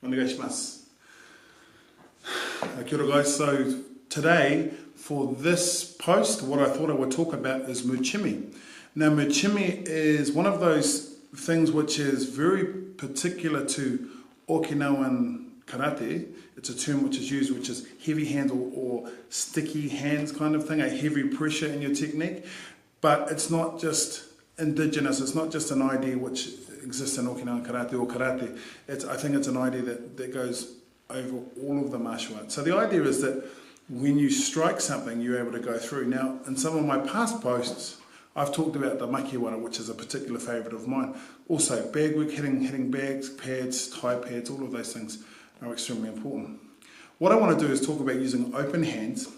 Onegaishimasu. Kia ora guys, so today for this post what I thought I would talk about is Muchimi. Now Muchimi is one of those things which is very particular to Okinawan karate. It's a term which is used which is heavy hands or sticky hands kind of thing, a heavy pressure in your technique. But it's not just indigenous, it's not just an idea which exists in Okinawan karate or karate. I think it's an idea that goes over all of the martial arts. So the idea is that when you strike something, you're able to go through. Now, in some of my past posts, I've talked about the makiwara, which is a particular favourite of mine. Also, bag work, hitting bags, pads, tie pads, all of those things are extremely important. What I want to do is talk about using open hands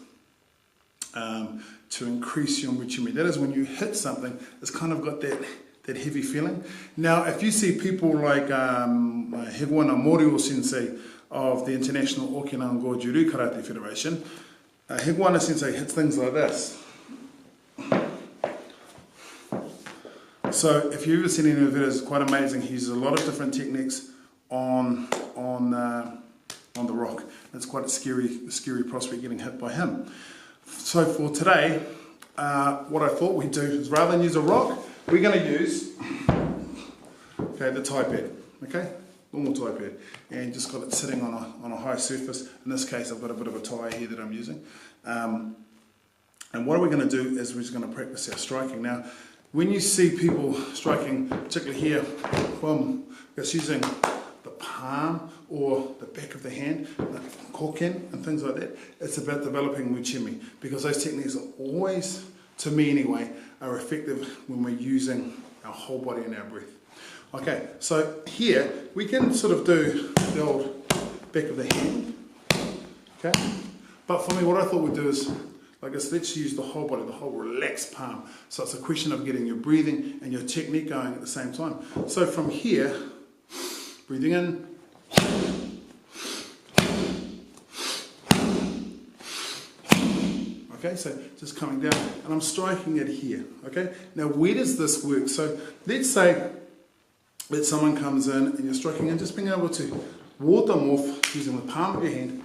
to increase your muchimi. That is when you hit something, it's kind of got that heavy feeling. Now, if you see people like Higuana Morio Sensei of the International Okinawan Go-Juru Karate Federation, Higuana Sensei hits things like this. So if you've ever seen any of it, it's quite amazing. He uses a lot of different techniques on the rock. It's quite a scary prospect getting hit by him. So for today, what I thought we'd do is rather than use a rock, we're going to use the tie pad, normal tie pad, and just got it sitting on a high surface. In this case, I've got a bit of a tie here that I'm using. And what we're going to do is we're just going to practice our striking. Now, when you see people striking, particularly here, it's using the palm or the back of the hand, the koken and things like that. It's about developing muchimi, because those techniques are always, to me anyway, are effective when we're using our whole body and our breath. Okay, so here we can sort of do the old back of the hand, but for me what I thought we'd do is, let's use the whole body, the whole relaxed palm. So it's a question of getting your breathing and your technique going at the same time. So from here, breathing in, so just coming down, and I'm striking it here, Now where does this work? So let's say that someone comes in and you're striking and just being able to ward them off using the palm of your hand.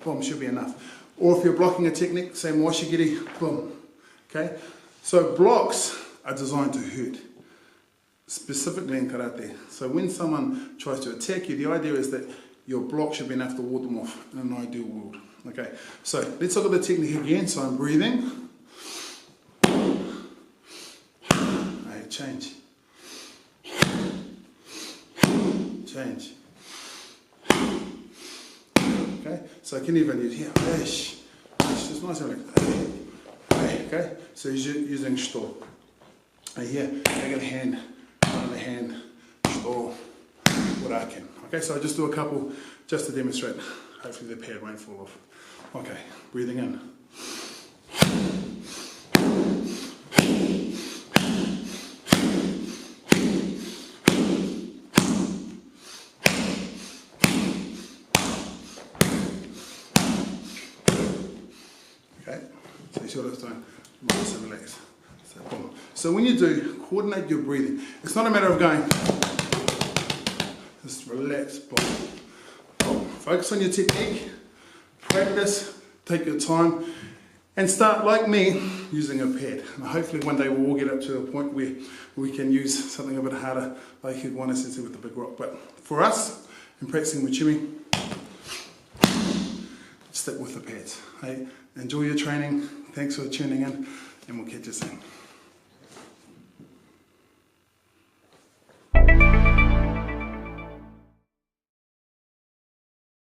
Boom, should be enough. Or if you're blocking a technique, say washigiri, boom. So blocks are designed to hurt, specifically in karate. So when someone tries to attack you, the idea is that your block should be enough to ward them off in an ideal world. So let's look at the technique again. So I'm breathing. Change. Change. So I can even use here. It's just nice and like so you're using shito. Here, I get a hand, on the hand, shito, what I can. So I just do a couple just to demonstrate. Hopefully the pad won't fall off. Breathing in. So you see what I was doing? Nice and relax. So when you do, coordinate your breathing. It's not a matter of going, just relax, Focus on your technique, practice, take your time, and start, like me, using a pad. And hopefully one day we'll all get up to a point where we can use something a bit harder, like Higuana Sensei with the big rock. But for us, in practicing Muchimi, stick with the pads. Enjoy your training. Thanks for tuning in, and we'll catch you soon.